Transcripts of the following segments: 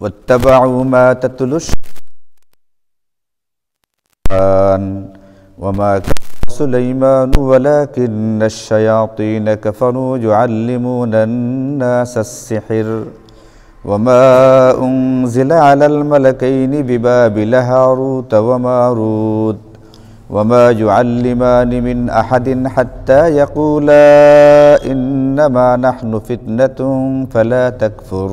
واتبعوا ما تتلو الشيطان وما كفر سليمان ولكن الشياطين كفروا يعلمون الناس السحر وما أنزل على الملكين ببابل هاروت وماروت وما يعلمان من أحد حتى يقولا إنما نحن فتنة فلا تكفر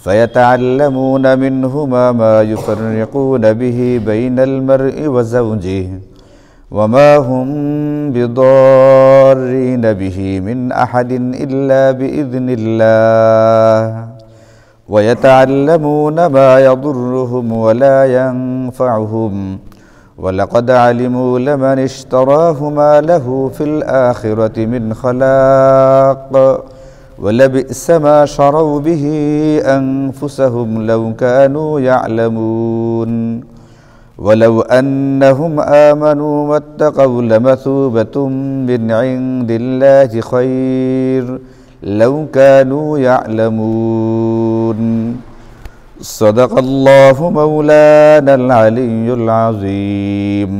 فيتعلمون منهما ما يفرقون به بين المرء وزوجه وما هم بضارين به من أحد إلا بإذن الله ويتعلمون ما يضرهم ولا ينفعهم ولقد علموا لمن اشتراه ما له في الآخرة من خلاق ولبئس ما شروا به أنفسهم لو كانوا يعلمون ولو أنهم آمنوا واتقوا لمثوبة من عند الله خير لو كانوا يعلمون صدق الله مولانا العلي العظيم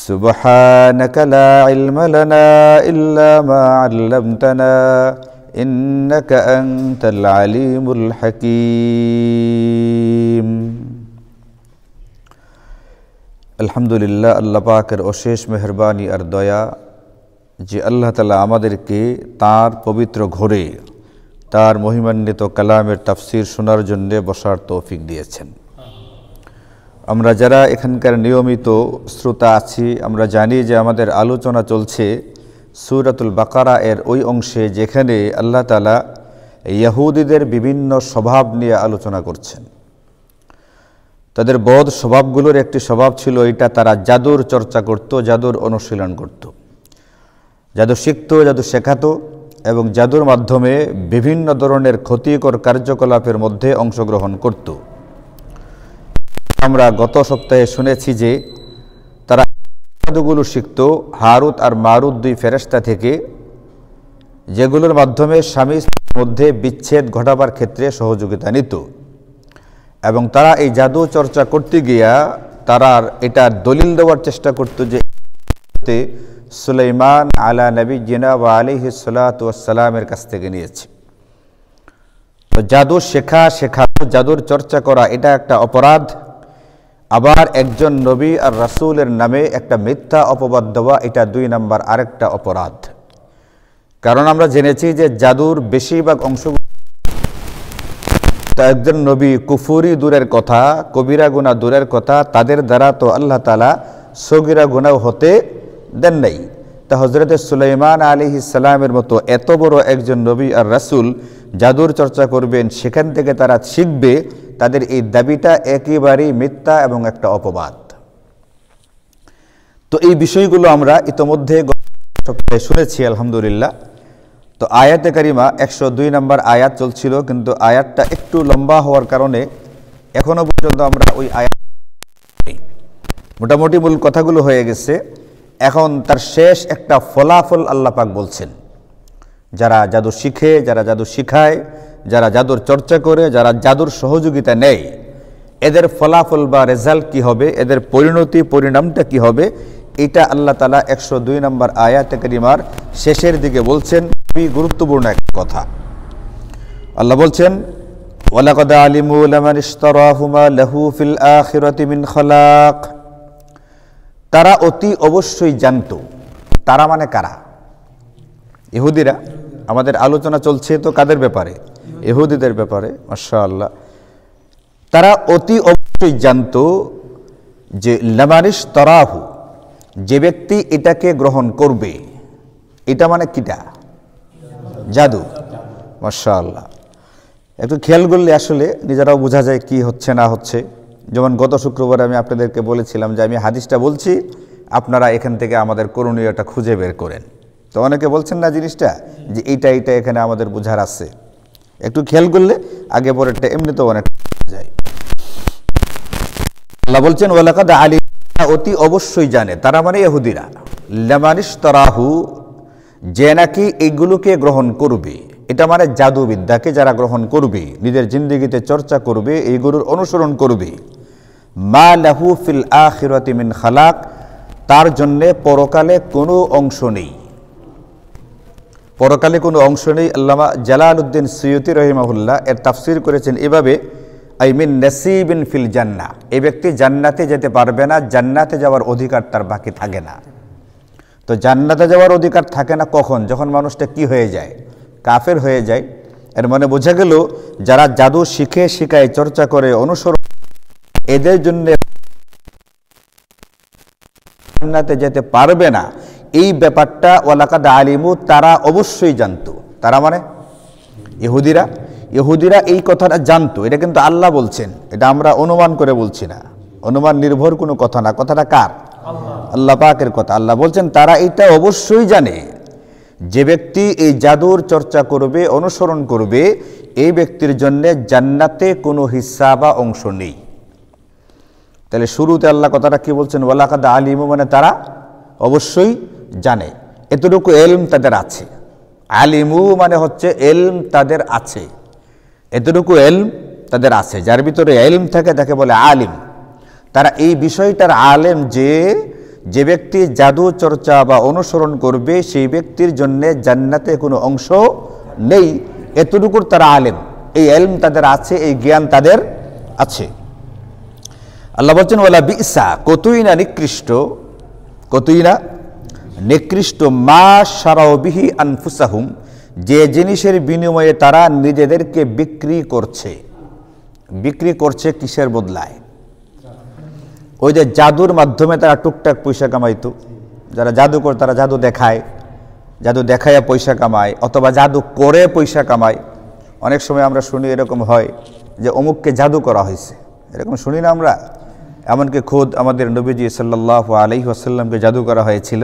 سبحانك لا علم لنا إلا ما علمتنا إنك أنت العليم الحكيم আলহামদুলিল্লাহ আল্লাহ পাকের অশেষ মেহেরবানি আর দয়া যে আল্লাহ তাআলা আমাদেরকে তার পবিত্র ঘরে তার মহিমান্বিত কালামের তাফসীর শোনার জন্য বসার তৌফিক দিয়েছেন। আমরা যারা এখানকার নিয়মিত শ্রোতা আছি আমরা জানি যে আমাদের আলোচনা চলছে সূরাতুল বাকারা এর ওই অংশে যেখানে আল্লাহ তাআলা ইহুদিদের বিভিন্ন স্বভাব নিয়ে আলোচনা করছেন। তাদের বদ স্বভাবগুলোর একটি স্বভাব ছিল এটা, তারা জাদুর চর্চা করত, জাদুর অনুশীলন করত, জাদু শিখত, জাদু শেখাতো এবং জাদুর মাধ্যমে বিভিন্ন ধরনের ক্ষতিকর কার্যকলাপের মধ্যে অংশগ্রহণ করত। আমরা গত সপ্তাহে শুনেছি যে তারা জাদুগুলো শিখত হারুত আর মারুত দুই ফেরেশতা থেকে, যেগুলোর মাধ্যমে স্বামী স্ত্রীর মধ্যে বিচ্ছেদ ঘটাবার ক্ষেত্রে সহযোগিতা নিত। এবং তারা এই জাদু চর্চা করতে গিয়া তারা এটা দলিল দেওয়ার চেষ্টা করত যে সুলাইমান আলা নবিয়্যিনা ওয়া আলাইহিস সালাতু ওয়াস সালামের কাছ থেকে নিয়েছে। তো জাদু শেখানো জাদুর চর্চা করা এটা একটা অপরাধ। আবার একজন নবী আর রাসূলের নামে একটা মিথ্যা অপবাদ দেওয়া এটা 2 নম্বর আরেকটা অপরাধ। কারণ আমরা জেনেছি যে জাদুর বেশিরভাগ অংশ একজন নবী কুফরি দূরের কথা, কবিরা গুনাহ দূরের কথা, তাদের দ্বারা তো আল্লাহ তাআলা সগীরা গুনাহ হতে দেন নাই। তা হযরত সুলাইমান আলাইহিস সালামের মতো এত বড় একজন নবী আর রাসূল জাদুর চর্চা করবেন, সেখান থেকে তারা শিখবে, তাদের এই দাবিটা একেবারেই মিথ্যা এবং একটা অপবাদ। তো এই বিষয়গুলো আমরা ইতোমধ্যে সপ্তাহে শুনেছি আলহামদুলিল্লাহ। তো আয়াতে কারিমা 102 নম্বর আয়াত চলছিল, কিন্তু আয়াতটা একটু লম্বা হওয়ার কারণে এখনো পর্যন্ত আমরা ওই আয়াত মোটামুটি মূল কথাগুলো হয়ে গেছে। এখন তার শেষ একটা ফলাফল আল্লাহ পাক বলছেন, যারা জাদু শিখে, যারা জাদু শিখায়, যারা জাদুর চর্চা করে, যারা জাদুর সহযোগিতা নেয়, এদের ফলাফল বা রেজাল্ট কি হবে, এদের পরিণামটা কি হবে, এটা আল্লাহ তাআলা 102 নম্বর আয়াতে কারিমার শেষের দিকে বলছেন। খুবই গুরুত্বপূর্ণ একটা কথা। আল্লাহ বলছেন ওয়ালাকাদ আলিমু লামান ইশতারাহু মা লাহু ফিল আখিরাতি মিন খালাক। তারা অতি অবশ্যই জানতো। তারা মানে কারা? ইহুদিরা। আমাদের আলোচনা চলছে তো কাদের ব্যাপারে? ইহুদিদের ব্যাপারে। মাশাআল্লাহ। তারা অতি অবশ্যই জানতো যে লামান ইশতারাহু, যে ব্যক্তি এটাকে গ্রহণ করবে, এটা মানে কিটা? জাদু। মাশাআল্লাহ। একটু খেয়াল করলে আসলে নিজেরাও বোঝা যায় কি হচ্ছে না হচ্ছে। যেমন গত শুক্রবার আমি আপনাদেরকে বলেছিলাম যে আমি হাদিসটা বলছি, আপনারা এখান থেকে আমাদের করণীয়টা খুঁজে বের করেন। তো অনেকে বলছেন না জিনিসটা যে এইটা এখানে আমাদের বোঝার আছে, একটু খেয়াল করলে আগে পরেরটা এমনিতেও অনেক যায়। আল্লাহ বলছেন ওয়ালাকাদ আলিমনা, অতি অবশ্যই জানে, তারা মানে ইহুদিরা, লামান ইশতারাহু, যে নাকি এগুলোকে গ্রহণ করবে, এটা মানে জাদুবিদ্যাকে যারা গ্রহণ করবে, নিজের জিন্দেগিতে চর্চা করবে, এই গুরুর অনুসরণ করবে, মা লাহু ফিল আখিরাতি মিন খালাক, তার জন্যে পরকালে কোনো অংশ নেই। পরকালে কোনো অংশ নেই। আল্লামা জালালউদ্দিন সুয়ুতি রহিমাহুল্লাহ এর তাফসির করেছেন এভাবে, আই মিন নাসিবিন ফিল জান্নাহ, এই ব্যক্তি জান্নাতে যেতে পারবে না, জান্নাতে যাওয়ার অধিকার তার বাকি থাকে না। তো জান্নাতে যাওয়ার অধিকার থাকে না কখন? যখন মানুষটা কি হয়ে যায়? কাফের হয়ে যায়। এর মানে বোঝা গেল যারা জাদু শিখে, শিখায়, চর্চা করে, অনুসরণ, এদের জন্য জান্নাতে যেতে পারবে না, এই ব্যাপারটা ওয়ালাকাদ আলিমু, তারা অবশ্যই জানতো। তারা মানে ইহুদিরা এই কথাটা জানতো। এটা কিন্তু আল্লাহ বলছেন, এটা আমরা অনুমান করে বলছি না, অনুমান নির্ভর কোনো কথা না, কথাটা কার? আল্লাহ পাকের কথা। আল্লাহ বলছেন তারা এটা অবশ্যই জানে, যে ব্যক্তি এই জাদুর চর্চা করবে, অনুসরণ করবে, এই ব্যক্তির জন্য জান্নাতে কোনো হিস্সা বা অংশ নেই। তাহলে শুরুতে আল্লাহ কথাটা কি বলছেন? ওয়ালাকাদ আলিমু, মানে তারা অবশ্যই জানে, এতটুকু এলম তাদের আছে। আলিমু মানে হচ্ছে এলম তাদের আছে, এতটুকু এলম তাদের আছে। যার ভিতরে এলম থাকে তাকে বলে আলিম। তারা এই বিষয়টার আলেম যে ব্যক্তি জাদু চর্চা বা অনুসরণ করবে সেই ব্যক্তির জন্য জান্নাতে কোনো অংশ নেই, এতটুকুর তারা আলেম। এই এলম তাদের আছে, এই জ্ঞান তাদের আছে। আল্লাহ বলছেন ওয়ালা বিসা, কতই না নিকৃষ্ট, কতই না নিকৃষ্ট, মা শারাউ বিহি আনফুসাহুম, যে জিনিসের বিনিময়ে তারা নিজেদেরকে বিক্রি করছে। বিক্রি করছে কিসের বদলায়? ওই যে জাদুর মাধ্যমে তারা টুকটাক পয়সা কামাইতো। যারা জাদুকর তারা জাদু দেখায়, জাদু দেখাইয়া পয়সা কামায়, অথবা জাদু করে পয়সা কামায়। অনেক সময় আমরা শুনি এরকম হয় যে অমুককে জাদু করা হয়েছে, এরকম শুনি না আমরা? এমনকি খোদ আমাদের নবীজি সাল্লাল্লাহু আলাইহি ওয়াসাল্লামকে জাদু করা হয়েছিল।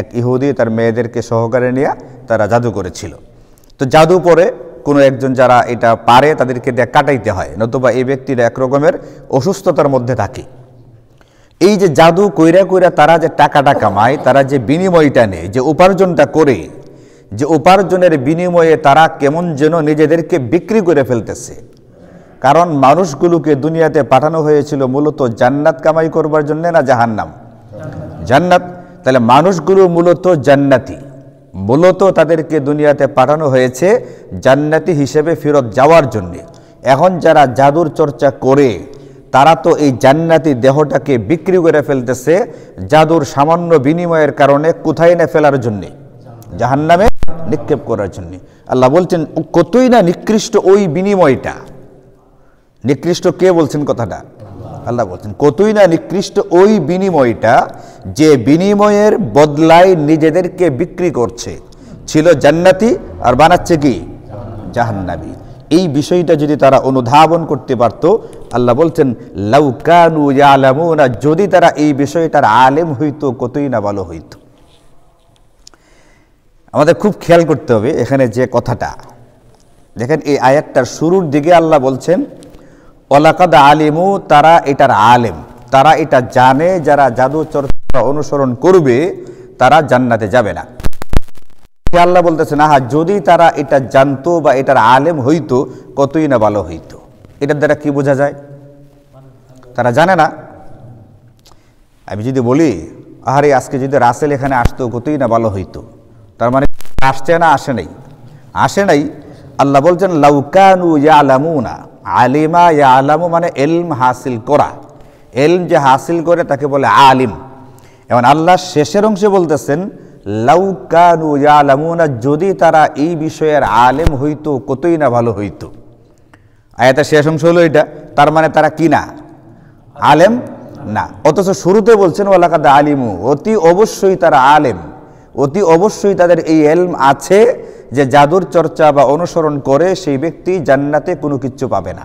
এক ইহুদি তার মেয়েদেরকে সহকারে নিয়ে তারা জাদু করেছিল। তো জাদু পরে কোনো একজন যারা এটা পারে তাদেরকে দিয়ে কাটাইতে হয়, নতুবা এই ব্যক্তিরা একরকমের অসুস্থতার মধ্যে থাকে। এই যে জাদু কইরা কইরা তারা যে টাকাটা কামায়, তারা যে বিনিময়টা নেয়, যে উপার্জনটা করে, যে উপার্জনের বিনিময়ে তারা কেমন যেন নিজেদেরকে বিক্রি করে ফেলতেছে। কারণ মানুষগুলোকে দুনিয়াতে পাঠানো হয়েছিল মূলত জান্নাত কামাই করবার জন্য, না জাহান্নাম? জান্নাত। তাহলে মানুষগুলো মূলত জান্নাতি, মূলত তাদেরকে দুনিয়াতে পাঠানো হয়েছে জান্নাতি হিসেবে ফেরত যাওয়ার জন্য। এখন যারা জাদুর চর্চা করে তারা তো এই জান্নাতি দেহটাকে বিক্রি করে ফেলতেছে জাদুর সামান্য বিনিময়ের কারণে। কোথায় না ফেলার জন্যে? জাহান্নামে নিক্ষেপ করার জন্য। আল্লাহ বলছেন কতই না নিকৃষ্ট ওই বিনিময়টা। নিকৃষ্ট কে বলছেন কথাটা? আল্লাহ বলছেন কতই না নিকৃষ্ট ওই বিনিময়টা, যে বিনিময়ের বদলায় নিজেদেরকে বিক্রি করছে। ছিল জান্নাতি আর বানাচ্ছে কি জাহান্নামী। এই বিষয়টা যদি তারা অনুধাবন করতে পারত, আল্লাহ বলছেন লাউ কানু ইয়ালামুনা, যদি তারা এই বিষয়টার আলেম হইতো কতই না ভালো হইতো। আমাদের খুব খেয়াল করতে হবে এখানে যে কথাটা দেখেন, এই আয়াতটার শুরুর দিকে আল্লাহ বলছেন ওয়ালাকাদ আলিমু, তারা এটার আলেম, তারা এটা জানে। যারা জাদু চর্চা অনুসরণ করবে তারা জান্নাতে যাবে না। আল্লাহ বলতেছেন আহা, যদি তারা এটা জানতো বা এটার আলেম হইতো কতই না ভালো হইতো। এটার দ্বারা কি বোঝা যায়? তারা জানে না। আমি যদি বলি আহারে আজকে যদি রাসেল এখানে আসতো কতই না ভালো হইতো, তার মানে আসছে না? আসে নাই, আসে নাই। আল্লাহ বলছেন লাউ কানু ইয়ালামুনা, আলিমা ইয়ালামু মানে এলম হাসিল করা। এলম যে হাসিল করে তাকে বলে আলিম। এবং আল্লাহ শেষের অংশে বলতেছেন লাউ কানু ইয়ালামুনা, যদি তারা এই বিষয়ের আলেম হইতো কতই না ভালো হইতো। আয়াতের শেষ অংশ হলো এটা। তার মানে তারা কি না? আলেম না। অথচ শুরুতে বলছেন ওয়ালাকাদ আলিমু, অতি অবশ্যই তারা আলেম, অতি অবশ্যই তাদের এই এলম আছে যে জাদুর চর্চা বা অনুসরণ করে সেই ব্যক্তি জান্নাতে কোনো কিচ্ছু পাবে না।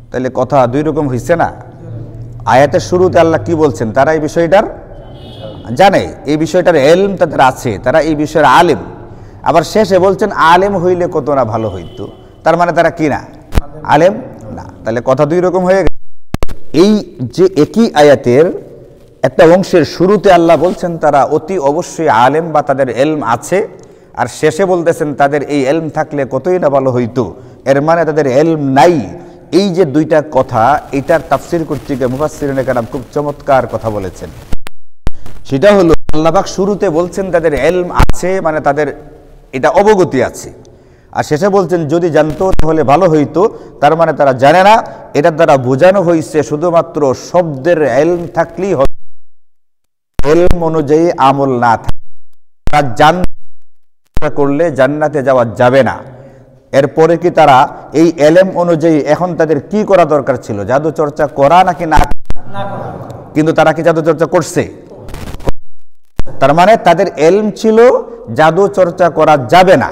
তাহলে কথা দুই রকম হইছে না? আয়াতের শুরুতে আল্লাহ কি বলছেন? তারা এই বিষয়টার জানে, এই বিষয়টার এলম তাদের আছে, তারা এই বিষয়ের আলেম। আবার শেষে বলছেন আলেম হইলে কত না ভালো হইতো। তার মানে তারা কি না? আলেম না। তাহলে কথা দুই রকম হয়ে গেছে। এই যে একই আয়াতের একটা অংশের শুরুতে আল্লাহ বলছেন তারা অতি অবশ্যই আলেম বা তাদের এলম আছে, আর শেষে বলতেছেন তাদের এই এলম থাকলে কতই না ভালো হইতো, এর মানে তাদের এলম নাই। এই যে দুইটা কথা, এটার তাফসীর করতে গিয়ে মুফাসসিরিনে কেরাম খুব চমৎকার কথা বলেছেন। সেটা হলো আল্লাহ পাক শুরুতে বলছেন তাদের এলম আছে, মানে তাদের এটা অবগতি আছে, আর শেষে বলছেন যদি জানতো তাহলে ভালো হইতো, তার মানে তারা জানে না। এটার দ্বারা বোঝানো হয়েছে শুধুমাত্র শব্দের এলম থাকলেই হবে, এলম অনুযায়ী আমল না থাকে তারা জান্নাত করলে জান্নাতে যাওয়া যাবে না। এরপরে কি তারা এই এলেম অনুযায়ী এখন তাদের কি করা দরকার ছিল? জাদু চর্চা করা নাকি না? কিন্তু তারা কি জাদু চর্চা করছে? তার মানে তাদের এলম ছিল জাদু চর্চা করা যাবে না,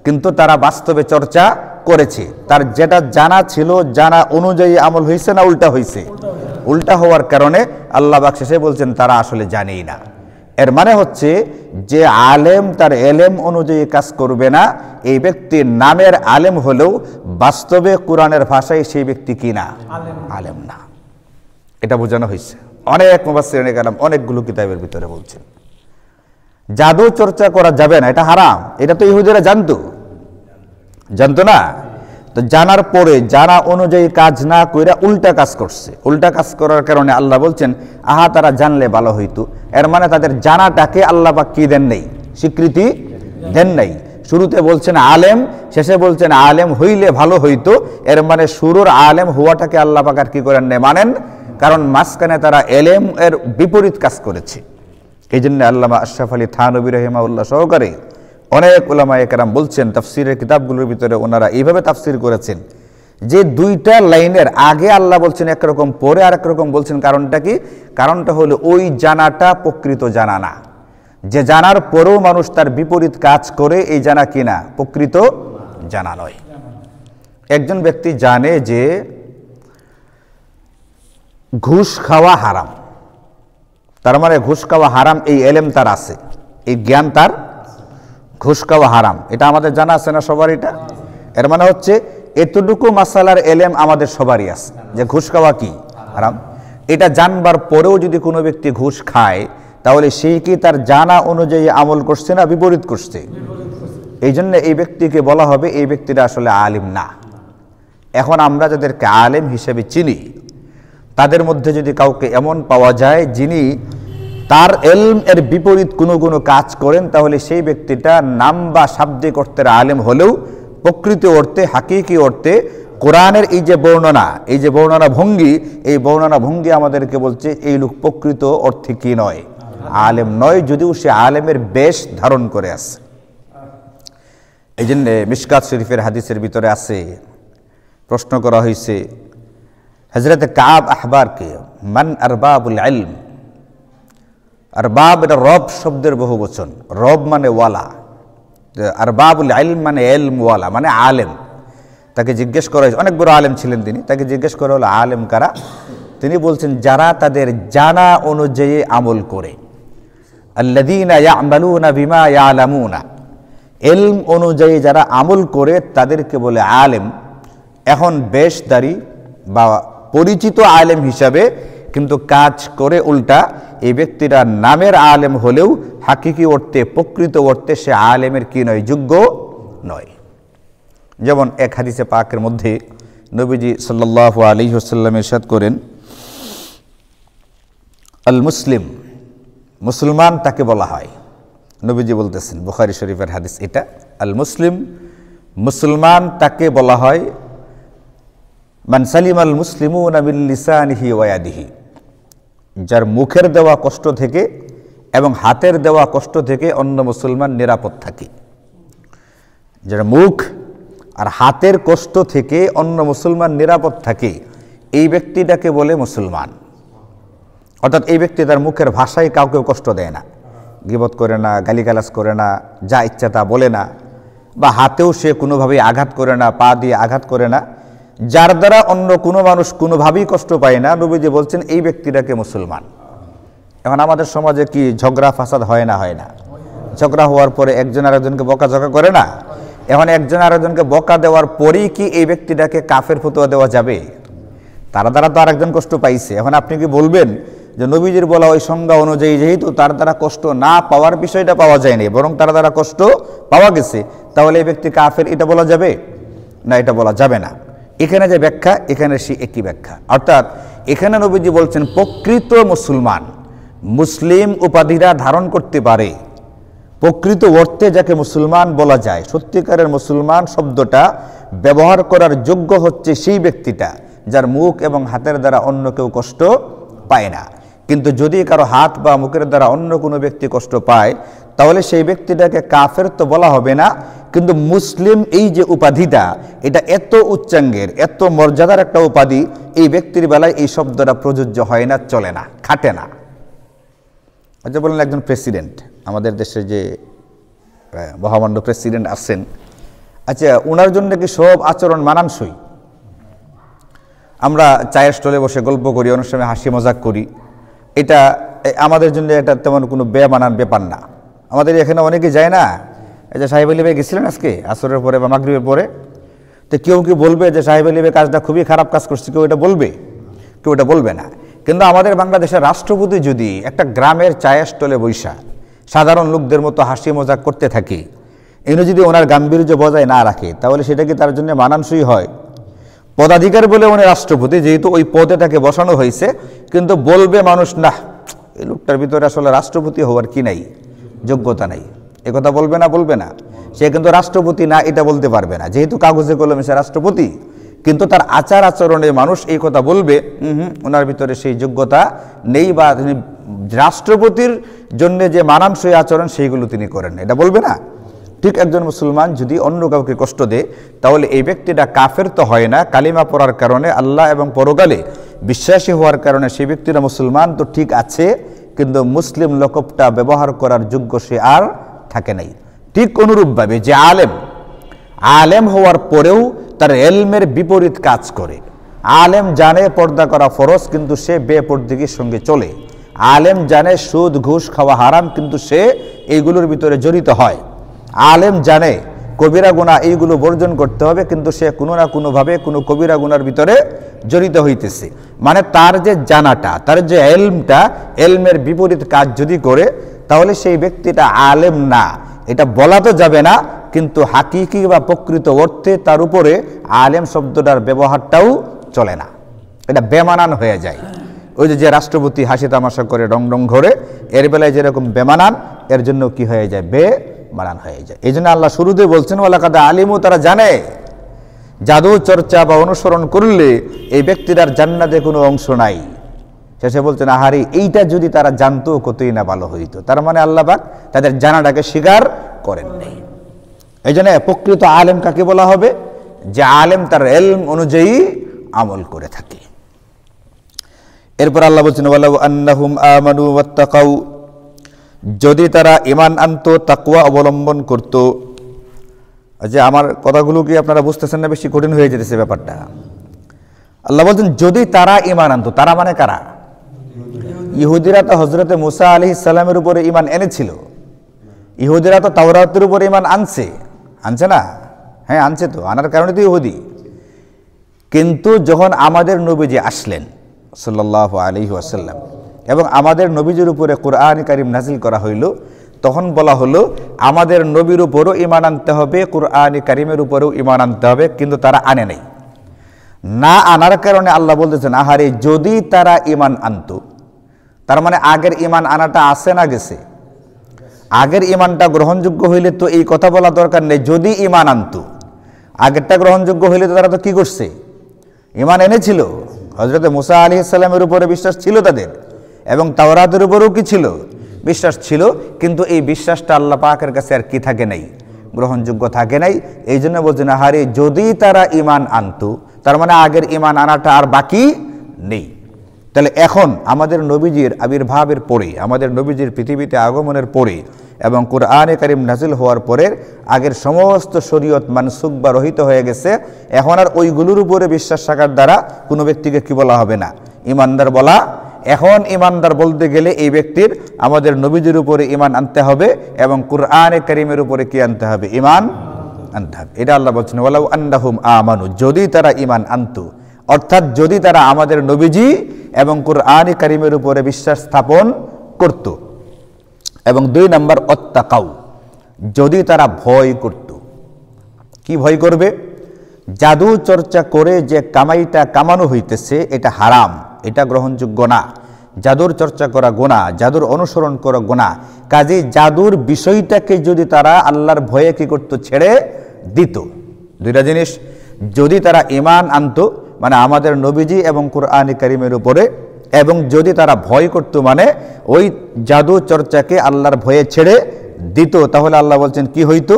কিন্তু তারা বাস্তবে চর্চা করেছে। তার যেটা জানা ছিল, জানা অনুযায়ী আমল হয়েছে না উল্টা হয়েছে? উল্টা হওয়ার কারণে আল্লাহ পাক শেষে বলছেন তারা আসলে জানেই না। এর মানে হচ্ছে যে আলেম তার এলেম অনুযায়ী কাজ করবে না, এই ব্যক্তি নামের আলেম হলেও বাস্তবে কোরআনের ভাষায় সেই ব্যক্তি কি না? আলেম না। এটা বোঝানো হয়েছে। অনেক মুফাসসিরিনে কেরাম অনেকগুলো কিতাবের ভিতরে বলছেন জাদু চর্চা করা যাবে না, এটা হারাম। এটা তো ইহুদিরা জানতো না। তো জানার পরে জানা অনুযায়ী কাজ না কইরা উল্টা কাজ করছে। উল্টা কাজ করার কারণে আল্লাহ বলছেন আহা তারা জানলে ভালো হইতো। এর মানে তাদের জানাটাকে আল্লাহ পাক কি দেন নাই? স্বীকৃতি দেন নাই। শুরুতে বলছেন আলেম, শেষে বলছেন আলেম হইলে ভালো হইতো। এর মানে শুরুর আলেম হওয়াটাকে আল্লাহ পাক আর কি করেন নাই? মানেন। কারণ মাঝখানে তারা এলেম এর বিপরীত কাজ করেছে। এই জন্য আল্লামা আশরাফ আলী থানভী রাহিমাহুল্লাহ সহকারে অনেক উলামায়ে কেরাম বলছেন, তাফসীরের কিতাবগুলোর ভিতরে ওনারা এইভাবে তাফসীর করেছেন যে দুইটা লাইনের আগে আল্লাহ বলছেন একরকম, পরে আর একরকম বলছেন। কারণটা কি? কারণটা হলো ওই জানাটা প্রকৃত জানা না। যে জানার পরেও মানুষ তার বিপরীত কাজ করে, এই জানা কিনা? প্রকৃত জানা নয়। একজন ব্যক্তি জানে যে ঘুষ খাওয়া হারাম, তার মানে ঘুষ খাওয়া হারাম, এই এলেম তার আছে, এই জ্ঞান তার, ঘুষ খাওয়া হারাম, এটা আমাদের জানা আছে না সবার? এটা এর মানে হচ্ছে এতটুকু মাসালার এলেম আমাদের সবারই আছে যে ঘুষ খাওয়া কি হারাম। এটা জানবার পরেও যদি কোনো ব্যক্তি ঘুষ খায়, তাহলে সেই কি তার জানা অনুযায়ী আমল করছে না বিপরীত করছে? এই জন্য এই ব্যক্তিকে বলা হবে এই ব্যক্তিটা আসলে আলিম না। এখন আমরা যাদেরকে আলেম হিসেবে চিনি, তাদের মধ্যে যদি কাউকে এমন পাওয়া যায় যিনি তার এলম এর বিপরীত কোনো কাজ করেন, তাহলে সেই ব্যক্তিটা নাম বা শাব্দিক অর্থের আলেম হলেও প্রকৃত অর্থে, হাকিকি অর্থে কোরআনের এই যে বর্ণনা ভঙ্গি, এই বর্ণনা ভঙ্গি আমাদেরকে বলছে এই লোক প্রকৃত অর্থে কি নয়? আলেম নয়, যদিও সে আলেমের বেশ ধারণ করে আছে। এই জন্য মিশকাত শরীফের হাদিসের ভিতরে আছে, প্রশ্ন করা হয়েছে হযরতে কাব আহবারকে, মান আরবাবুল ইলম। আরবাব এটা রব শব্দের বহু বচন, রব মানে ওয়ালা, আরবাবুল ইলম মানে ইলম ওয়ালা, মানে আলেম। তাকে জিজ্ঞেস করা হয়েছে, অনেক বড় আলেম ছিলেন তিনি, তাকে জিজ্ঞেস করা হলো আলেম কারা? তিনি বলছেন যারা তাদের জানা অনুযায়ী আমল করে, আল্লাযীনা ইয়া'মালুনা বিমা ইয়া'লামুনা, ইলম অনুযায়ী যারা আমল করে তাদেরকে বলে আলেম। এখন বেশদারি বা পরিচিত আলেম হিসাবে কিন্তু কাজ করে উল্টা, এই ব্যক্তিরা নামের আলেম হলেও হাকিকি অর্থে, প্রকৃত অর্থে সে আলেমের কি নয়? যোগ্য নয়। যেমন এক হাদিসে পাকের মধ্যে নবীজি সাল্লাল্লাহু আলাইহি ওয়াসাল্লাম ইরশাদ করেন, আল মুসলিম, মুসলমান তাকে বলা হয়। নবীজি বলতেছেন, বুখারী শরীফের হাদিস এটা, আল মুসলিম, মুসলমান তাকে বলা হয়, মান সালিমাল মুসলিমুনা মিন লিসানিহি ওয়া ইয়াদিহি, যার মুখের দেওয়া কষ্ট থেকে এবং হাতের দেওয়া কষ্ট থেকে অন্য মুসলমান নিরাপদ থাকে। যার মুখ আর হাতের কষ্ট থেকে অন্য মুসলমান নিরাপদ থাকে, এই ব্যক্তিটাকে বলে মুসলমান। অর্থাৎ এই ব্যক্তি তার মুখের ভাষায় কাউকে কষ্ট দেয় না, গীবত করে না, গালিগালাজ করে না, যা ইচ্ছা তা বলে না, বা হাতেও সে কোনোভাবেই আঘাত করে না, পা দিয়ে আঘাত করে না, যার দ্বারা অন্য কোনো মানুষ কোনোভাবেই কষ্ট পায় না। নবীজি বলছেন এই ব্যক্তিটাকে মুসলমান। এখন আমাদের সমাজে কি ঝগড়া ফাসাদ হয় না? ঝগড়া হওয়ার পরে একজন আরেকজনকে বকাঝকা করে না? এখন একজন আরেকজনকে বকা দেওয়ার পরেই কি এই ব্যক্তিটাকে কাফের ফতোয়া দেওয়া যাবে? তারা দ্বারা তো আরেকজন কষ্ট পাইছে। এখন আপনি কি বলবেন যে নবীজির বলা ওই সংজ্ঞা অনুযায়ী যেহেতু তার দ্বারা কষ্ট না পাওয়ার বিষয়টা পাওয়া যায়নি, বরং তার দ্বারা কষ্ট পাওয়া গেছে, তাহলে এই ব্যক্তি কাফের এটা বলা যাবে না? এটা বলা যাবে না। এখানে যে ব্যাখ্যা, এখানে সেই একই ব্যাখ্যা। অর্থাৎ এখানে নবীজি বলছেন প্রকৃত মুসলমান, মুসলিম উপাধিরা ধারণ করতে পারে, প্রকৃত অর্থে যাকে মুসলমান বলা যায়, সত্যিকারের মুসলমান শব্দটা ব্যবহার করার যোগ্য হচ্ছে সেই ব্যক্তিটা যার মুখ এবং হাতের দ্বারা অন্য কেউ কষ্ট পায় না। কিন্তু যদি কারো হাত বা মুখের দ্বারা অন্য কোনো ব্যক্তি কষ্ট পায়, তাহলে সেই ব্যক্তিটাকে কাফের তো বলা হবে না, কিন্তু মুসলিম এই যে উপাধিটা, এটা এত উচ্চাঙ্গের, এত মর্যাদার একটা উপাধি, এই ব্যক্তির বেলায় এই শব্দটা প্রযোজ্য হয় না, চলে না, খাটে না। আচ্ছা বললেন একজন প্রেসিডেন্ট, আমাদের দেশে যে মহামান্য প্রেসিডেন্ট আছেন, আচ্ছা ওনার জন্য কি সব আচরণ মানানসই? আমরা চায়ের স্টলে বসে গল্প করি, অনেক সময় হাসি মজাক করি, এটা আমাদের জন্য এটা তেমন কোনো বেমানান ব্যাপার না। আমাদের এখানে অনেকে যায় না, এই যে সাহেব আলী ভাই গেছিলেন আজকে আসরের পরে বা মাগরিবের পরে, তো কেউ কি বলবে যে সাহেব আলী ভাই কাজটা খুবই খারাপ কাজ করছে? কেউ এটা বলবে? কেউ এটা বলবে না। কিন্তু আমাদের বাংলাদেশের রাষ্ট্রপতি যদি একটা গ্রামের চায়ের স্টলে বৈশা সাধারণ লোকদের মতো হাসি মজাক করতে থাকে, এনে যদি ওনার গাম্ভীর্য বজায় না রাখে, তাহলে সেটা কি তার জন্য মানানসই হয়? পদাধিকার বলে উনি রাষ্ট্রপতি, যেহেতু ওই পদে তাকে বসানো হয়েছে, কিন্তু বলবে মানুষ না এই লোকটার ভিতরে আসলে রাষ্ট্রপতি হওয়ার কি নাই, যোগ্যতা নাই, এ কথা বলবে না? বলবে না। সে কিন্তু রাষ্ট্রপতি না এটা বলতে পারবে না, যেহেতু কাগজে কলমে সে রাষ্ট্রপতি, কিন্তু তার আচার আচরণে মানুষ এই কথা বলবে ওনার ভিতরে সেই যোগ্যতা নেই, বা তিনি রাষ্ট্রপতির জন্য যে মানানসই আচরণ সেইগুলো তিনি করেন, এটা বলবে না। ঠিক একজন মুসলমান যদি অন্য কাউকে কষ্ট দেয়, তাহলে এই ব্যক্তিটা কাফের তো হয় না, কালিমা পড়ার কারণে, আল্লাহ এবং পরকালে বিশ্বাসী হওয়ার কারণে সেই ব্যক্তিরা মুসলমান তো ঠিক আছে, কিন্তু মুসলিম লকবটা ব্যবহার করার যোগ্য সে আর থাকে নাই। ঠিক অনুরূপভাবে যে আলেম হওয়ার পরেও তার এলমের বিপরীত কাজ করে, আলেম জানে পর্দা করা ফরজ কিন্তু সে বেপরদিগির সঙ্গে চলে, আলেম জানে সুদ ঘুষ খাওয়া হারাম কিন্তু সে এইগুলোর ভিতরে জড়িত হয়, আলেম জানে কবিরা গুনাহ এইগুলো বর্জন করতে হবে কিন্তু সে কোনো না কোনোভাবে কোনো কবিরা গুনার ভিতরে জড়িত হইতেছে। মানে তার যে জানাটা, তার যে এলমটা, এলমের বিপরীত কাজ যদি করে, তাহলে সেই ব্যক্তিটা আলেম না, এটা বলা তো যাবে না, কিন্তু হাকিকি বা প্রকৃত অর্থে তার উপরে আলেম শব্দটার ব্যবহারটাও চলে না, এটা বেমানান হয়ে যায়। ওই যে রাষ্ট্রপতি হাসি তামাশা করে রং রং ঘরে, এর বেলায় যেরকম বেমানান, এর জন্য কি হয়ে যায়, বেমানান হয়ে যায়। এই জন্য আল্লাহ শুরুতে বলছেন ওয়ালাকাদ আলিমু, তারা জানে, জাদু চর্চা বা অনুসরণ করলে এই ব্যক্তির জান্নাতে কোনো অংশ নাই। শেষে বলছেন আহারি, এইটা যদি তারা জানতো কতই না ভালো হইতো। তার মানে আল্লাহ পাক তাদের জানাটাকে স্বীকার করেন নাই। এই জন্য প্রকৃত আলেম কাকে বলা হবে? যে আলেম তার এলম অনুযায়ী আমল করে থাকে। এরপর আল্লাহ বলছেন ওয়ালাউ আন্নাহুম আমানু ওয়াত্তাকাউ, যদি তারা ঈমান আনতো, তাকওয়া অবলম্বন করত। যে আমার কথাগুলো কি আপনারা বুঝতেছেন না? বেশি কঠিন হয়ে যেতেছে ব্যাপারটা। আল্লাহ বলছেন যদি তারা ঈমান আনতো, তারা মানে কারা? ইহুদিরা তো হযরতে মুসা আলাইহিস সালামের উপরে ঈমান এনেছিল, ইহুদিরা তো তাওরাতের উপরে ঈমান আনছে না? হ্যাঁ আনছে, তো আনার কারণে তো ইহুদি। কিন্তু যখন আমাদের নবীজি আসলেন সাল্লাল্লাহু আলাইহি ওয়াসাল্লাম এবং আমাদের নবীজির উপরে কোরআন কারীম নাজিল করা হইল, তখন বলা হলো আমাদের নবীর উপরও ঈমান আনতে হবে, কোরআন কারীমের উপরেও ঈমান আনতে হবে, কিন্তু তারা আনে নাই। না আনার কারণে আল্লাহ বলতেছেন আহারে যদি তারা ঈমান আনতো, তার মানে আগের ঈমান আনাটা আছে না গেছে? আগের ঈমানটা গ্রহণযোগ্য হইলে তো এই কথা বলা দরকার নেই যদি ঈমান আনতো। আগেরটা গ্রহণযোগ্য হইলে তো তারা তো কি করছে? ঈমান এনেছিল। হযরত মুসা আলাইহিস সালামের উপরে বিশ্বাস ছিল তাদের, এবং তাওরাতের উপরেও কি ছিল? বিশ্বাস ছিল। কিন্তু এই বিশ্বাসটা আল্লাহ পাকের কাছে আর কি থাকে নাই? গ্রহণযোগ্য থাকে নাই। এই জন্য বলছেন আহারে যদি তারা ঈমান আনতো, তার মানে আগের ঈমান আনাটা আর বাকি নেই। তাহলে এখন আমাদের নবীজির আবির্ভাবের পরে, আমাদের নবীজির পৃথিবীতে আগমনের পরে এবং কোরআনে কারীম নাজিল হওয়ার পরে আগের সমস্ত শরীয়ত মানসুখ বা রহিত হয়ে গেছে। এখন আর ওইগুলোর উপরে বিশ্বাস রাখার দ্বারা কোনো ব্যক্তিকে কি বলা হবে না? ঈমানদার বলা। এখন ঈমানদার বলতে গেলে এই ব্যক্তির আমাদের নবীজির উপরে ঈমান আনতে হবে এবং কোরআনে কারীমের উপরে কি আনতে হবে? ঈমান আনতে হবে। এটা আল্লাহ বলছেন ওয়ালাউ আন্নাহুম আমানু, যদি তারা ঈমান আনতো, অর্থাৎ যদি তারা আমাদের নবীজি এবং কুরআন কারীমের উপরে বিশ্বাস স্থাপন করত। এবং 2 নাম্বার অত্তাকাউ, যদি তারা ভয় করত। কি ভয় করবে? জাদু চর্চা করে যে কামাইটা কামানো হইতেছে এটা হারাম, এটা গ্রহণযোগ্য না। জাদুর চর্চা করা গুনাহ, জাদুর অনুসরণ করা গুনাহ। কাজে জাদুর বিষয়টাকে যদি তারা আল্লাহর ভয়ে কি করত? ছেড়ে দিত। 2টা জিনিস, যদি তারা ঈমান আনতো মানে আমাদের নবীজি এবং কুরআন কারীমের উপরে, এবং যদি তারা ভয় করত মানে ওই জাদু চর্চাকে আল্লাহর ভয়ে ছেড়ে দিত, তাহলে আল্লাহ বলছেন কি হইতো?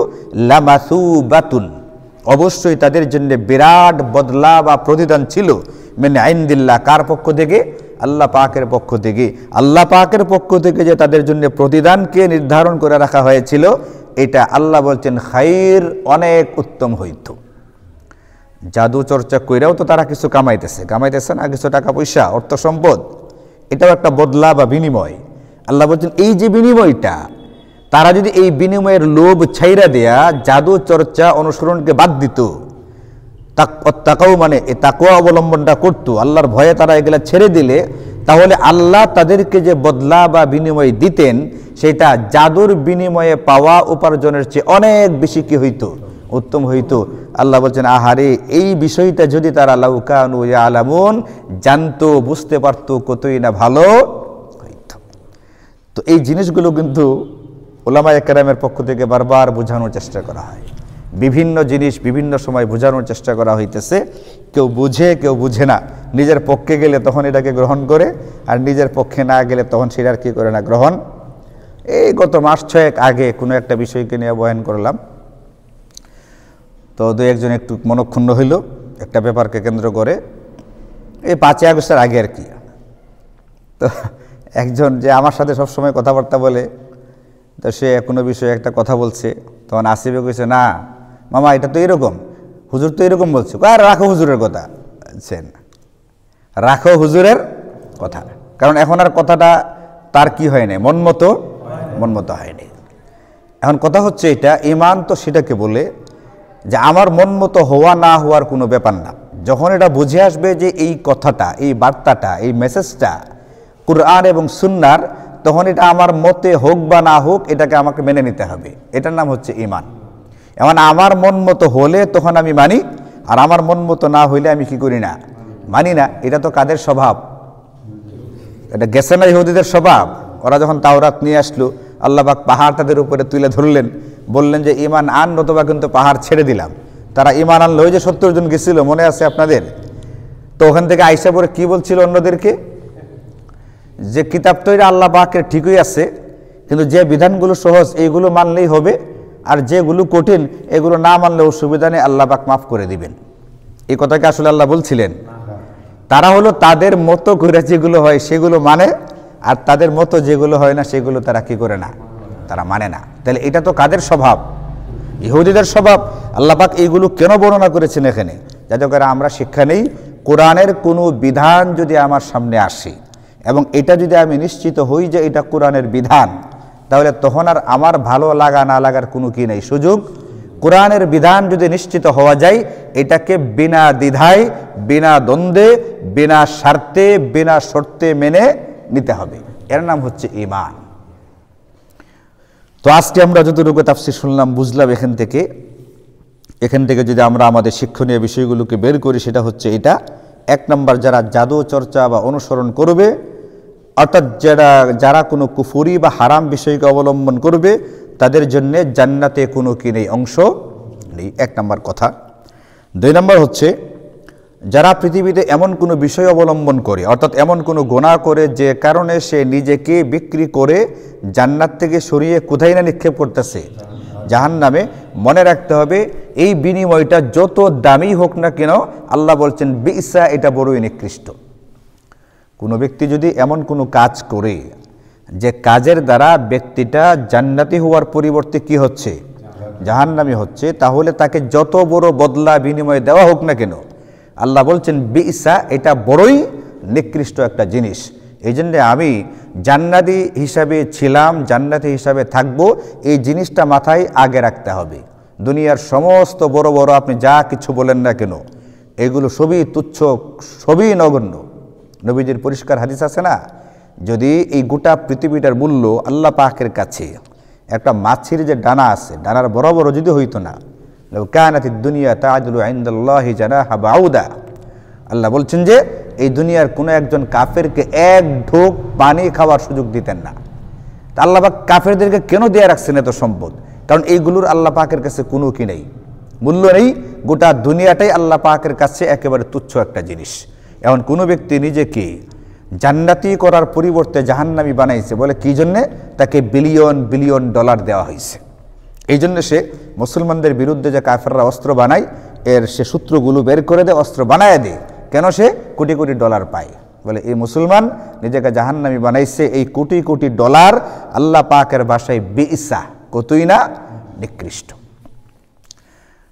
লামাসুবাতুন, অবশ্যই তাদের জন্য বিরাট বদলা বা প্রতিদান ছিল। মিন ইনদিল্লাহ, কার পক্ষ থেকে? আল্লাহ পাকের পক্ষ থেকে। আল্লাহ পাকের পক্ষ থেকে যে তাদের জন্য প্রতিদানকে নির্ধারণ করে রাখা হয়েছিল, এটা আল্লাহ বলছেন খাইর, অনেক উত্তম হইত। জাদু চর্চা কইরাও তো তারা কিছু কামাইতেছে না, কিছু টাকা পয়সা, অর্থ সম্পদ, এটাও একটা বদলা বা বিনিময়। আল্লাহ বলছেন এই যে বিনিময়টা, তারা যদি এই বিনিময়ের লোভ ছাইরা দেয়া জাদু চর্চা অনুসরণকে বাদ দিত, তাকাও মানে এই তাকওয়া অবলম্বনটা করতো, আল্লাহর ভয়ে তারা এগুলা ছেড়ে দিলে, তাহলে আল্লাহ তাদেরকে যে বদলা বা বিনিময় দিতেন সেটা জাদুর বিনিময়ে পাওয়া উপার্জনের চেয়ে অনেক বেশি কি হইতো? উত্তম হইতো। আল্লাহ বলছেন আহারে, এই বিষয়টা যদি তারা লাউ কানু ইয়ালামুন, জানতো, বুঝতে পারতো, কতই না ভালো হইতো। তো এই জিনিসগুলো কিন্তু উলামায়ে কেরামের পক্ষ থেকে বারবার বোঝানোর চেষ্টা করা হয়। বিভিন্ন জিনিস বিভিন্ন সময় বোঝানোর চেষ্টা করা হইতেছে। কেউ বুঝে, কেউ বুঝে না। নিজের পক্ষে গেলে তখন এটাকে গ্রহণ করে, আর নিজের পক্ষে না গেলে তখন সেটার কি করে না, গ্রহণ। এই গত মাস 6 আগে কোনো একটা বিষয়কে নিয়ে বয়ান করলাম, তো 2-1 একটু মনক্ষুণ্ণ হইল একটা ব্যাপারকে কেন্দ্র করে, এই 5 আগস্টের আগে আর কি। তো একজন যে আমার সাথে সবসময় কথাবার্তা বলে, তো সে কোনো বিষয়ে একটা কথা বলছে, তখন আসিফে কইছে, না মামা এটা তো এরকম, হুজুর তো এরকম বলছে। আর রাখো হুজুরের কথা, রাখো হুজুরের কথা, কারণ এখন আর কথাটা তার কি হয় নাই, মন মতো হয়নি। এখন কথা হচ্ছে এটা, ঈমান তো সেটাকে বলে যে আমার মন মতো হওয়া না হওয়ার কোনো ব্যাপার না। যখন এটা বুঝে আসবে যে এই কথাটা, এই বার্তাটা, এই মেসেজটা কুরআন এবং সুন্নাহর, তখন এটা আমার মতে হোক বা না হোক, এটাকে আমাকে মেনে নিতে হবে। এটার নাম হচ্ছে ঈমান। এমন আমার মন মতো হলে তখন আমি মানি, আর আমার মন মতো না হইলে আমি কি করি না, মানি না। এটা তো কাদের স্বভাব? এটা গেছে না ইহুদিদের স্বভাব। ওরা যখন তাওরাত নিয়ে আসলো, আল্লাহ পাক পাহাড় তাদের উপরে তুলে ধরলেন, বললেন যে ঈমান আন, নতুবা কিন্তু পাহাড় ছেড়ে দিলাম। তারা ঈমান আনলো। ওই যে 70 জন গেছিল, মনে আছে আপনাদের? তো ওখান থেকে আইসা পরে কি বলছিল অন্যদেরকে? যে কিতাব তৈরি আল্লাহ পাকের ঠিকই আছে, কিন্তু যে বিধানগুলো সহজ এইগুলো মানলেই হবে, আর যেগুলো কঠিন এগুলো না মানলে অসুবিধা নেই, আল্লাহ পাক মাফ করে দিবেন। এই কথাকে আসলে আল্লাহ বলছিলেন? তারা হলো তাদের মতো করে যেগুলো হয় সেগুলো মানে, আর তাদের মতো যেগুলো হয় না সেগুলো তারা কি করে না, তারা মানে না। তাহলে এটা তো কাদের স্বভাব? ইহুদিদের স্বভাব। আল্লাহ পাক এইগুলো কেন বর্ণনা করেছেন এখানে? যাতে করে আমরা শিক্ষা নেই, কোরআনের কোনো বিধান যদি আমার সামনে আসে এবং এটা যদি আমি নিশ্চিত হই যে এটা কোরআনের বিধান, তাহলে তখন আর আমার ভালো লাগা না লাগার কোনো কি নেই, সুযোগ। কোরআনের বিধান যদি নিশ্চিত হওয়া যায়, এটাকে বিনা দ্বিধায়, বিনা দ্বন্দ্বে, বিনা স্বার্থে, বিনা শর্তে মেনে নিতে হবে। এর নাম হচ্ছে ঈমান। তো আজকে আমরা যতটুকু তাফসীর শুনলাম, বুঝলাম, এখান থেকে যদি আমরা আমাদের শিক্ষণীয় বিষয়গুলোকে বের করি, সেটা হচ্ছে এটা। 1 নম্বর, যারা জাদু চর্চা বা অনুসরণ করবে, অর্থাৎ যারা কোনো কুফরি বা হারাম বিষয়কে অবলম্বন করবে, তাদের জন্য জান্নাতে কোনো কি নেই, অংশ নেই। 1 নম্বর কথা। 2 নম্বর হচ্ছে, যারা পৃথিবীতে এমন কোনো বিষয় অবলম্বন করে, অর্থাৎ এমন কোনো গুনাহ করে যে কারণে সে নিজেকে বিক্রি করে জান্নাত থেকে সরিয়ে কোথায় না নিক্ষেপ করতেছে, জাহান্নামে। মনে রাখতে হবে, এই বিনিময়টা যত দামি হোক না কেন, আল্লাহ বলছেন বিসা, এটা বড়ই নিকৃষ্ট। কোনো ব্যক্তি যদি এমন কোনো কাজ করে যে কাজের দ্বারা ব্যক্তিটা জান্নাতি হওয়ার পরিবর্তে কি হচ্ছে, জাহান্নামী হচ্ছে, তাহলে তাকে যত বড় বদলা বিনিময় দেওয়া হোক না কেন, আল্লাহ বলছেন বিসা, এটা বড়ই নিকৃষ্ট একটা জিনিস। এই জন্য আমি জান্নাতি হিসাবে ছিলাম, জান্নাতি হিসাবে থাকব, এই জিনিসটা মাথায় আগে রাখতে হবে। দুনিয়ার সমস্ত বড় বড় আপনি যা কিছু বলেন না কেন, এগুলো সবই তুচ্ছ, সবই নগণ্য। নবীজির পরিষ্কার হাদিস আছে না, যদি এই গোটা পৃথিবীটার মূল্য আল্লাহ পাকের কাছে একটা মাছির যে ডানা আছে, ডানার বরাবর যদি হইতো না, কানাতিদ দুনিয়া তাআদিলু ইনদাল্লাহি জানাহা বাউদা, আল্লাহ বলছেন যে এই দুনিয়ার কোনো একজন কাফেরকে এক ঢোক পানি খাওয়ার সুযোগ দিতেন না। তা আল্লাহ পাক কাফেরদেরকে কেন দেয়া রাখছেন এত সম্পদ? কারণ এইগুলোর আল্লাহ পাকের কাছে কোনো কি নেই, মূল্য নেই। গোটা দুনিয়াটাই আল্লাহ পাকের কাছে একেবারে তুচ্ছ একটা জিনিস। এখন কোনো ব্যক্তি নিজেকে জান্নাতি করার পরিবর্তে জাহান্নামী বানাইছে, বলে কি জন্যে? তাকে বিলিয়ন বিলিয়ন ডলার দেওয়া হয়েছে। এই জন্য সে মুসলমানদের বিরুদ্ধে যে কাফেররা অস্ত্র বানায়, এর সে সূত্রগুলো বের করে দেয়, অস্ত্র বানায় দেয়। কেন? সে কোটি কোটি ডলার পায়। বলে এই মুসলমান নিজেকে জাহান্নামী বানাইছে, এই কোটি কোটি ডলার আল্লাহ পাকের ভাষায় বিইসা, কতই না নিকৃষ্ট।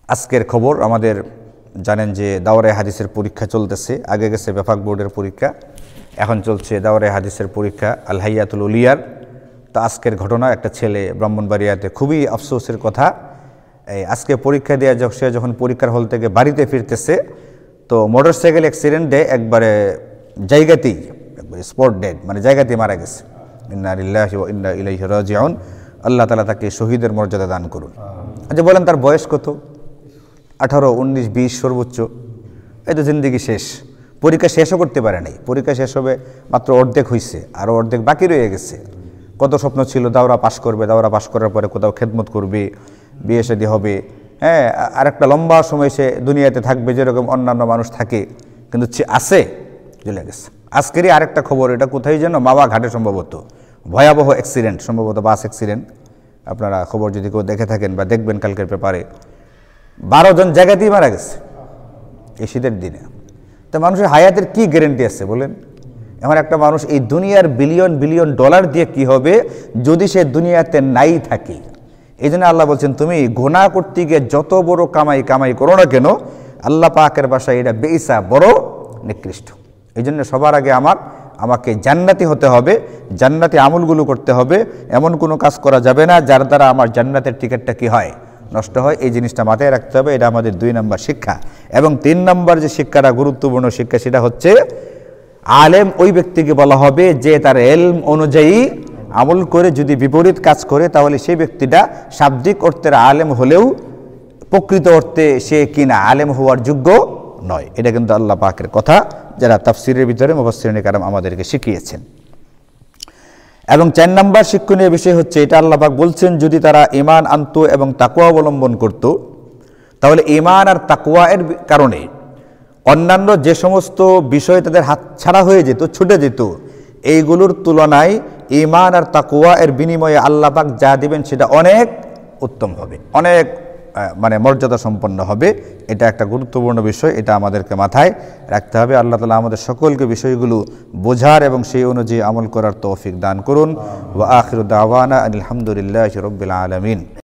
আজকের খবর, আমাদের জানেন যে দাওরে হাদিসের পরীক্ষা চলতেছে। আগে গেছে বেফাক বোর্ডের পরীক্ষা, এখন চলছে দাওরে হাদিসের পরীক্ষা আল হাইয়াতুল উলিয়ার। তো আজকের ঘটনা, একটা ছেলে ব্রাহ্মণবাড়িয়াতে, খুবই আফসোসের কথা। এই আজকে পরীক্ষা দেওয়া সে যখন পরীক্ষার হল থেকে বাড়িতে ফিরতেছে, তো মোটরসাইকেল অ্যাক্সিডেন্টে একবারে জায়গাতেই, একবারে স্পট ডেড, মানে জায়গাতেই মারা গেছে। ইন্না লিল্লাহি ওয়া ইন্না ইলাইহি রাজিউন। আল্লাহ তাআলা তাকে শহীদের মর্যাদা দান করুন। আচ্ছা বলেন, তার বয়স কত? 18, 19, 20 সর্বোচ্চ। এই তো জিন্দিগি শেষ। পরীক্ষা শেষও করতে পারে নাই। পরীক্ষা শেষ হবে মাত্র অর্ধেক হয়েছে, আরও অর্ধেক বাকি রয়ে গেছে। কত স্বপ্ন ছিল, দাওরা পাশ করবে, দাওরা পাশ করার পরে কোথাও খেদমত করবে, বিয়ে শাদী হবে, হ্যাঁ, আর একটা লম্বা সময় সে দুনিয়াতে থাকবে যেরকম অন্যান্য মানুষ থাকে, কিন্তু আছে, চলে গেছে। আজকেরই আরেকটা খবর, এটা কোথায় যেন, মাওয়া ঘাটে সম্ভবত ভয়াবহ অ্যাক্সিডেন্ট, সম্ভবত বাস অ্যাক্সিডেন্ট। আপনারা খবর যদি কেউ দেখে থাকেন বা দেখবেন কালকের পেপারে, 12 জন জায়গাতেই মারা গেছে এই শীতের দিনে। তো মানুষের হায়াতের কি গ্যারেন্টি আছে বলেন? এমন একটা মানুষ এই দুনিয়ার বিলিয়ন বিলিয়ন ডলার দিয়ে কি হবে যদি সে দুনিয়াতে নাই থাকে? এই জন্য আল্লাহ বলছেন, তুমি গুনাহ করতে গিয়ে যত বড় কামাই করো না কেন, আল্লাহ পাকের ভাষায় এটা বেইসা, বড় নিকৃষ্ট। এই জন্য সবার আগে আমাকে জান্নাতি হতে হবে, জান্নাতি আমলগুলো করতে হবে। এমন কোনো কাজ করা যাবে না যার দ্বারা আমার জান্নাতের টিকিটটা কি হয়, নষ্ট হয়। এই জিনিসটা মাথায় রাখতে হবে। এটা আমাদের 2 নম্বর শিক্ষা। এবং 3 নম্বর যে শিক্ষাটা, গুরুত্বপূর্ণ শিক্ষা, সেটা হচ্ছে আলেম ওই ব্যক্তিকে বলা হবে যে তার এলম অনুযায়ী আমল করে যদি বিপরীত কাজ করে, তাহলে সেই ব্যক্তিটা শাব্দিক অর্থের আলেম হলেও প্রকৃত অর্থে সে কিনা আলেম হওয়ার যোগ্য নয়। এটা কিন্তু আল্লাহ পাকের কথা, যারা তাফসিরের ভিতরে মুফাসসিরিনে কেরাম আমাদেরকে শিখিয়েছেন। এবং 4 নম্বর শিক্ষণীয় বিষয় হচ্ছে, এটা আল্লাহ পাক বলছেন, যদি তারা ঈমান আনতো এবং তাকওয়া অবলম্বন করত, তাহলে ঈমান আর তাকওয়া এর কারণে অন্যান্য যে সমস্ত বিষয় তাদের হাত ছাড়া হয়ে যেত, ছুটে যেত, এইগুলোর তুলনায় ঈমান আর তাকওয়া এর বিনিময়ে আল্লাহ পাক যা দিবেন সেটা অনেক উত্তম হবে, অনেক মানে মর্যাদা সম্পন্ন হবে। এটা একটা গুরুত্বপূর্ণ বিষয়, এটা আমাদেরকে মাথায় রাখতে হবে। আল্লাহ তাআলা আমাদের সকলকে বিষয়গুলো বোঝার এবং সেই অনুযায়ী আমল করার তৌফিক দান করুন। ওয়া আখিরু দাওয়ানা আলহামদুলিল্লাহি রাব্বিল আলামিন।